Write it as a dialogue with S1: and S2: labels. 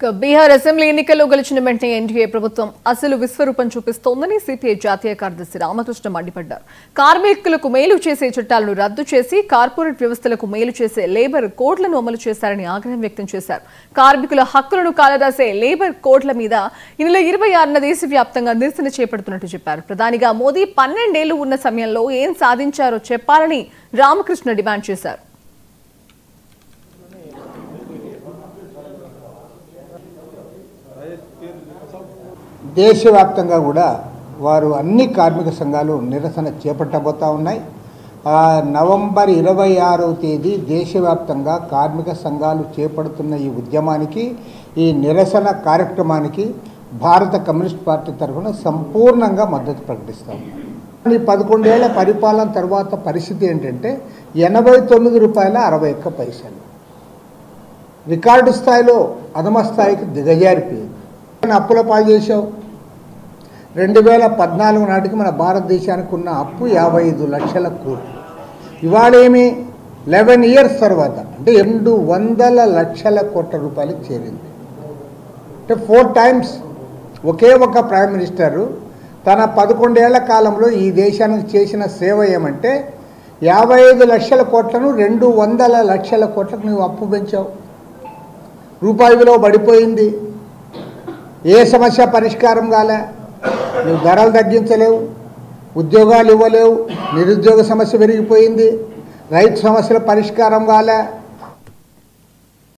S1: Bihar assembly ఎన్నికల్లో గెలిచిన వెంటనే ఎన్డీఏ ప్రభుత్వం అసలు విశ్వరూపం చూపిస్తోందని సిపిఐ జాతీయ కార్యదర్శి రామకృష్ణ మండిపడ్డారు. కార్మికులకు మేలు చేసే చట్టాలను రద్దు చేసి కార్పొరేట్ వ్యవస్థలకు మేలు చేసే లేబర్ కోడ్లను అమలు చేశారని ఆగ్రహం వ్యక్తం చేశారు. కార్మికుల హక్కులను కాలరాసే లేబర్ కోడ్ల మీద ఈ నెల 26న దేశవ్యాప్తంగా నిరసన చేపడుతున్నట్టు చెప్పారు. ప్రధానిగా మోదీ 12 ఏళ్లు ఉన్న సమయంలో ఏం సాధించారో చెప్పాలని రామకృష్ణ డిమాండ్ చేశారు.
S2: దేశవ్యాప్తంగా కూడా వారు అన్ని కార్మిక సంఘాలు నిరసన చేపట్టబోతా ఉన్నాయి. నవంబర్ 26వ తేదీ దేశవ్యాప్తంగా కార్మిక సంఘాలు చేపడుతున్న ఈ ఉద్యమానికి, ఈ నిరసన కార్యక్రమానికి భారత కమ్యూనిస్ట్ పార్టీ తరఫున సంపూర్ణంగా మద్దతు ప్రకటిస్తాం. ఈ 11 ఏళ్ల పరిపాలన తర్వాత పరిస్థితి ఏంటంటే 89 రూపాయల 61 పైసలు రికార్డు స్థాయిలో అధమ స్థాయికి దిగజారిపోయింది. అప్పుల పాలు చేశావు. 2014 నాటికి మన భారతదేశానికి ఉన్న అప్పు 55 లక్షల కోట్లు. ఇవాళేమి 11 ఇయర్స్ తర్వాత అంటే 200 లక్షల కోట్ల రూపాయలకు చేరింది. అంటే 4 టైమ్స్. ఒకే ఒక ప్రైమ్ మినిస్టరు తన 11 ఏళ్ల కాలంలో ఈ దేశానికి చేసిన సేవ ఏమంటే 55 లక్షల కోట్లను 200 లక్షల కోట్లకు నువ్వు అప్పు పెంచావు. రూపాయి విలువ పడిపోయింది. ఏ సమస్య పరిష్కారం కాలే. నువ్వు ధరలు తగ్గించలేవు, ఉద్యోగాలు ఇవ్వలేవు, నిరుద్యోగ సమస్య పెరిగిపోయింది, రైతు సమస్యల పరిష్కారం కాలే.